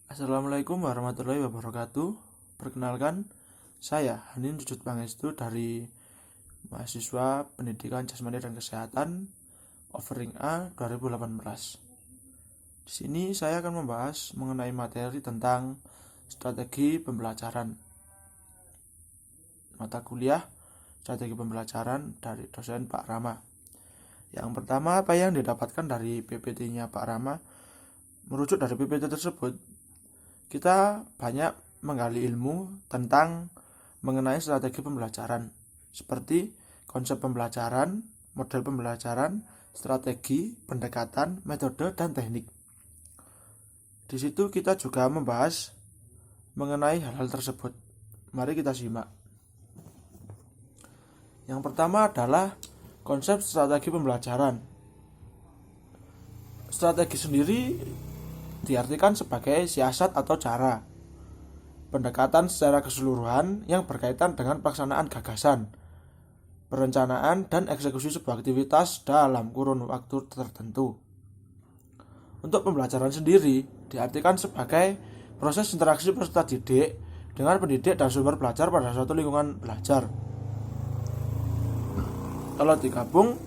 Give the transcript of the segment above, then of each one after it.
Assalamualaikum warahmatullahi wabarakatuh. Perkenalkan, saya Hanin Sujud Pangestu dari mahasiswa Pendidikan Jasmani dan Kesehatan Offering A 2018. Di sini saya akan membahas mengenai materi tentang strategi pembelajaran. Mata kuliah strategi pembelajaran dari dosen Pak Rama. Yang pertama, apa yang didapatkan dari PPT-nya Pak Rama? Merujuk dari PPT tersebut, kita banyak menggali ilmu tentang mengenai strategi pembelajaran, seperti konsep pembelajaran, model pembelajaran, strategi, pendekatan, metode, dan teknik. Di situ kita juga membahas mengenai hal-hal tersebut. Mari kita simak. Yang pertama adalah konsep strategi pembelajaran. Strategi sendiri diartikan sebagai siasat atau cara pendekatan secara keseluruhan yang berkaitan dengan pelaksanaan gagasan, perencanaan, dan eksekusi sebuah aktivitas dalam kurun waktu tertentu. Untuk pembelajaran sendiri diartikan sebagai proses interaksi peserta didik dengan pendidik dan sumber belajar pada suatu lingkungan belajar. Kalau digabung,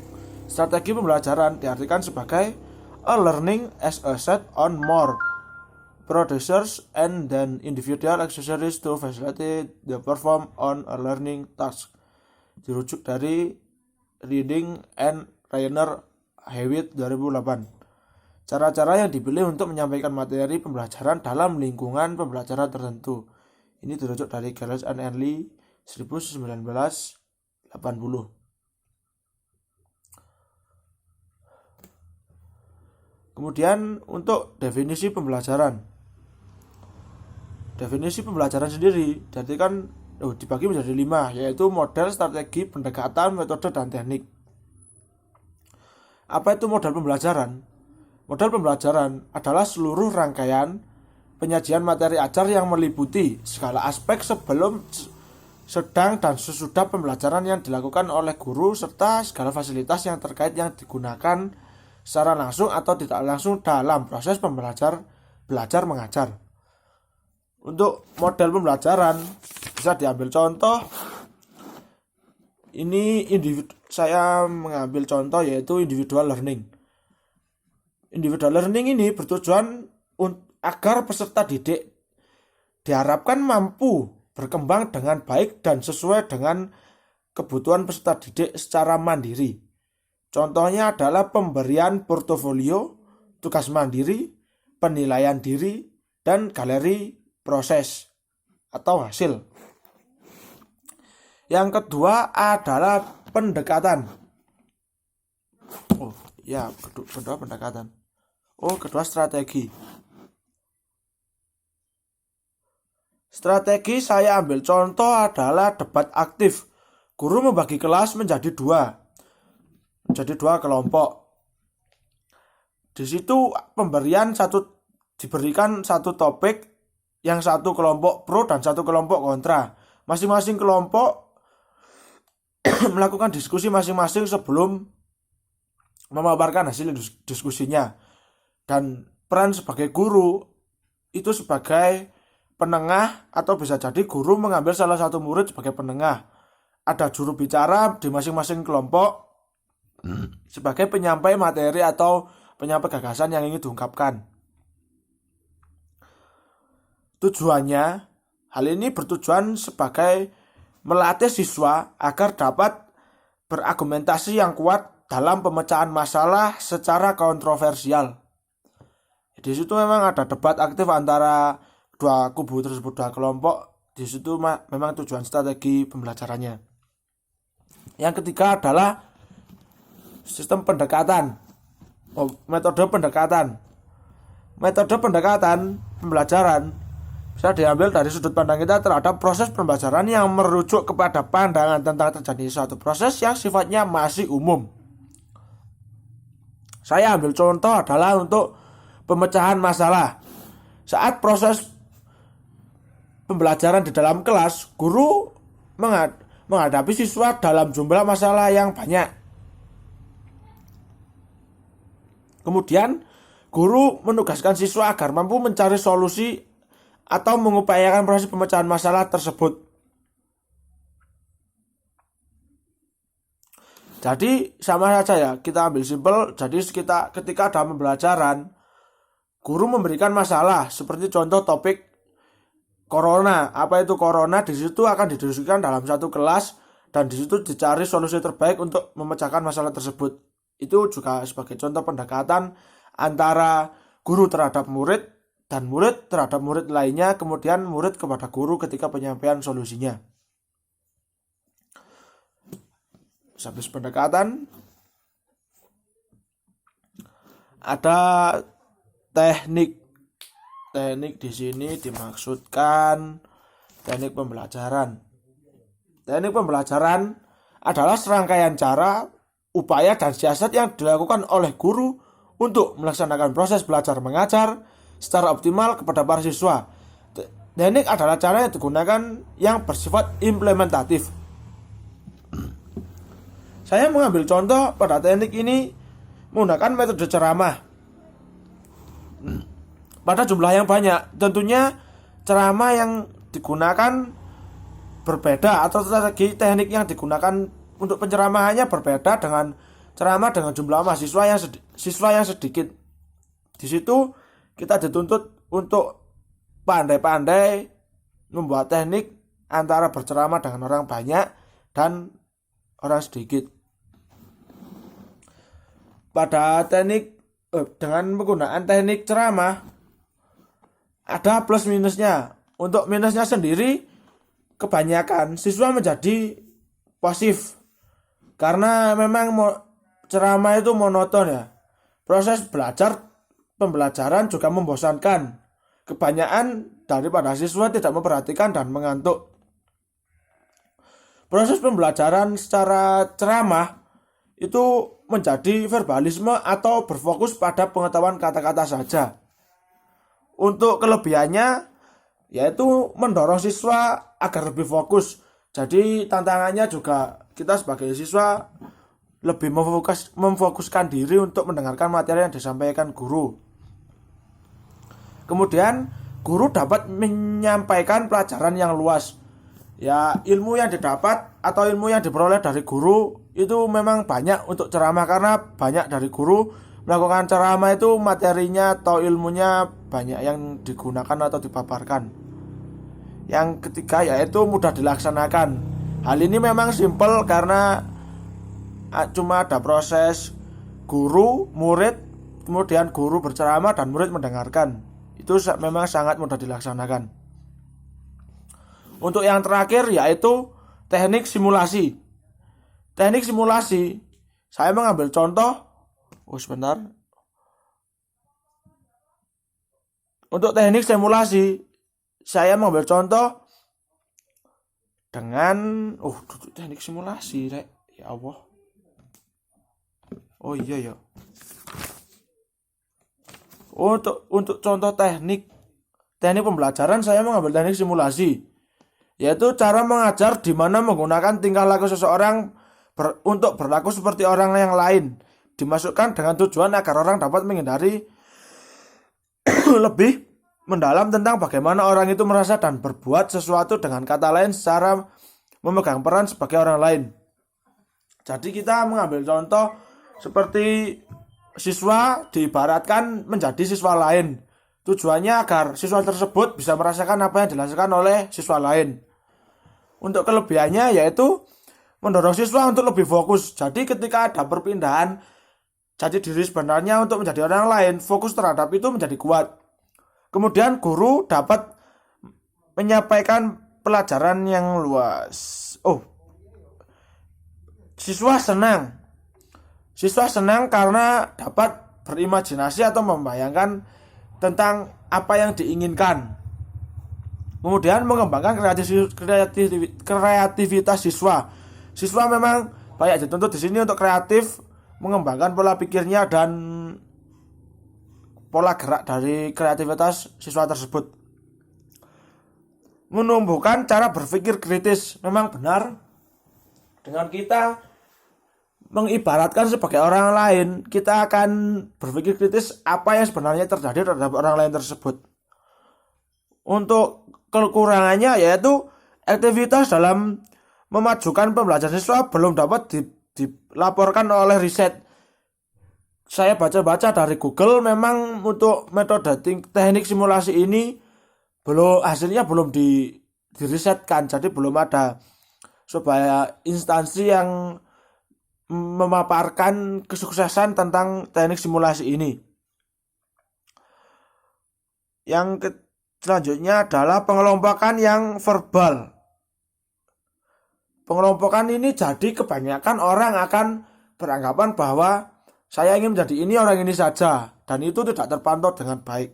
strategi pembelajaran diartikan sebagai a learning as a set on more procedures and then individual accessories to facilitate the perform on a learning task. Dirujuk dari Reading and Rainer Hewitt 2008. Cara-cara yang dipilih untuk menyampaikan materi pembelajaran dalam lingkungan pembelajaran tertentu. Ini dirujuk dari Giles and Early 1980. Kemudian untuk definisi pembelajaran. Definisi pembelajaran sendiri dibagi menjadi 5, yaitu model, strategi, pendekatan, metode, dan teknik. Apa itu model pembelajaran? Model pembelajaran adalah seluruh rangkaian penyajian materi ajar yang meliputi segala aspek sebelum, sedang, dan sesudah pembelajaran yang dilakukan oleh guru serta segala fasilitas yang terkait yang digunakan secara langsung atau tidak langsung dalam proses belajar mengajar. Untuk model pembelajaran bisa diambil contoh. Saya mengambil contoh yaitu individual learning. Individual learning ini bertujuan agar peserta didik diharapkan mampu berkembang dengan baik dan sesuai dengan kebutuhan peserta didik secara mandiri. Contohnya adalah pemberian portofolio, tugas mandiri, penilaian diri, dan galeri proses atau hasil. Yang kedua adalah pendekatan. Kedua strategi. Strategi saya ambil contoh adalah debat aktif. Guru membagi kelas menjadi dua kelompok. Di situ diberikan satu topik, yang satu kelompok pro dan satu kelompok kontra. Masing-masing kelompok melakukan diskusi masing-masing sebelum memaparkan hasil diskusinya. Dan peran sebagai guru itu sebagai penengah, atau bisa jadi guru mengambil salah satu murid sebagai penengah. Ada juru bicara di masing-masing kelompok sebagai penyampai materi atau penyampai gagasan yang ingin diungkapkan. Tujuannya, hal ini bertujuan sebagai melatih siswa agar dapat berargumentasi yang kuat dalam pemecahan masalah secara kontroversial. Di situ memang ada debat aktif antara dua kubu tersebut, dua kelompok. Di situ memang tujuan strategi pembelajarannya. Yang ketiga adalah sistem pendekatan. Metode pendekatan. Metode pendekatan pembelajaran bisa diambil dari sudut pandang kita terhadap proses pembelajaran yang merujuk kepada pandangan tentang terjadi suatu proses yang sifatnya masih umum. Saya ambil contoh adalah untuk pemecahan masalah. Saat proses pembelajaran di dalam kelas, guru menghadapi siswa dalam jumlah masalah yang banyak. Kemudian, guru menugaskan siswa agar mampu mencari solusi atau mengupayakan proses pemecahan masalah tersebut. Jadi sama saja ya, kita ambil simpel. Jadi ketika dalam pembelajaran, guru memberikan masalah seperti contoh topik corona. Apa itu corona? Di situ akan didiskusikan dalam satu kelas dan di situ dicari solusi terbaik untuk memecahkan masalah tersebut. Itu juga sebagai contoh pendekatan antara guru terhadap murid dan murid terhadap murid lainnya, kemudian murid kepada guru ketika penyampaian solusinya. Habis pendekatan, ada teknik. Teknik di sini dimaksudkan teknik pembelajaran. Teknik pembelajaran adalah serangkaian cara, upaya, dan siasat yang dilakukan oleh guru untuk melaksanakan proses belajar mengajar secara optimal kepada para siswa. Teknik adalah cara yang digunakan yang bersifat implementatif. Saya mengambil contoh pada teknik ini menggunakan metode ceramah pada jumlah yang banyak. Tentunya ceramah yang digunakan berbeda atau strategi teknik yang digunakan untuk penceramahannya berbeda dengan ceramah dengan jumlah siswa yang sedikit. Di situ kita dituntut untuk pandai-pandai membuat teknik antara berceramah dengan orang banyak dan orang sedikit. Pada teknik dengan menggunakan teknik ceramah ada plus minusnya. Untuk minusnya sendiri, kebanyakan siswa menjadi pasif karena memang ceramah itu monoton ya. Proses pembelajaran juga membosankan. Kebanyakan daripada siswa tidak memperhatikan dan mengantuk. Proses pembelajaran secara ceramah itu menjadi verbalisme atau berfokus pada pengetahuan kata-kata saja. Untuk kelebihannya yaitu mendorong siswa agar lebih fokus. Jadi tantangannya juga kita sebagai siswa lebih memfokuskan diri untuk mendengarkan materi yang disampaikan guru. Kemudian guru dapat menyampaikan pelajaran yang luas. Ya, ilmu yang didapat atau ilmu yang diperoleh dari guru itu memang banyak untuk ceramah, karena banyak dari guru melakukan ceramah itu materinya atau ilmunya banyak yang digunakan atau dipaparkan. Yang ketiga yaitu mudah dilaksanakan. Hal ini memang simpel karena cuma ada proses guru, murid, kemudian guru berceramah dan murid mendengarkan. Itu memang sangat mudah dilaksanakan. Untuk yang terakhir yaitu teknik simulasi. Teknik simulasi, saya mengambil contoh. Sebentar. Untuk teknik simulasi, saya mengambil contoh dengan teknik simulasi, Rek. Ya Allah. Oh iya ya. Untuk contoh teknik pembelajaran, saya mengambil teknik simulasi, yaitu cara mengajar di mana menggunakan tingkah laku seseorang untuk berlaku seperti orang yang lain, dimasukkan dengan tujuan agar orang dapat menghindari lebih mendalam tentang bagaimana orang itu merasa dan berbuat sesuatu, dengan kata lain secara memegang peran sebagai orang lain. Jadi kita mengambil contoh seperti siswa diibaratkan menjadi siswa lain. Tujuannya agar siswa tersebut bisa merasakan apa yang dilakukan oleh siswa lain. Untuk kelebihannya yaitu mendorong siswa untuk lebih fokus. Jadi ketika ada perpindahan jadi diri sebenarnya untuk menjadi orang lain, fokus terhadap itu menjadi kuat. Kemudian guru dapat menyampaikan pelajaran yang luas. Siswa senang. Siswa senang karena dapat berimajinasi atau membayangkan tentang apa yang diinginkan. Kemudian mengembangkan kreativitas siswa. Siswa memang banyak dituntut di sini untuk kreatif, mengembangkan pola pikirnya dan pola gerak dari kreativitas siswa tersebut. Menumbuhkan cara berpikir kritis. Memang benar, dengan kita mengibaratkan sebagai orang lain, kita akan berpikir kritis apa yang sebenarnya terjadi terhadap orang lain tersebut. Untuk kekurangannya yaitu aktivitas dalam memajukan pembelajaran siswa belum dapat dilaporkan oleh riset. Saya baca-baca dari Google, memang untuk metode teknik simulasi ini hasilnya belum dirisetkan, jadi belum ada supaya instansi yang memaparkan kesuksesan tentang teknik simulasi ini. Yang selanjutnya adalah pengelompokan yang verbal. Pengelompokan ini jadi kebanyakan orang akan beranggapan bahwa saya ingin menjadi ini, orang ini saja, dan itu tidak terpantau dengan baik.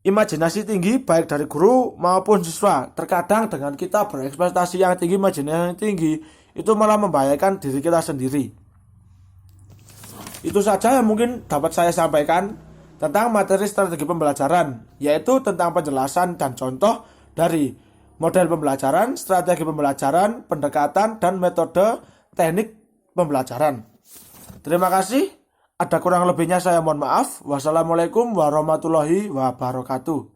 Imajinasi tinggi baik dari guru maupun siswa. Terkadang dengan kita berekspektasi yang tinggi, imajinasi yang tinggi, itu malah membahayakan diri kita sendiri. Itu saja yang mungkin dapat saya sampaikan tentang materi strategi pembelajaran, yaitu tentang penjelasan dan contoh dari model pembelajaran, strategi pembelajaran, pendekatan, dan metode teknik pembelajaran. Terima kasih. Ada kurang lebihnya saya mohon maaf. Wassalamualaikum warahmatullahi wabarakatuh.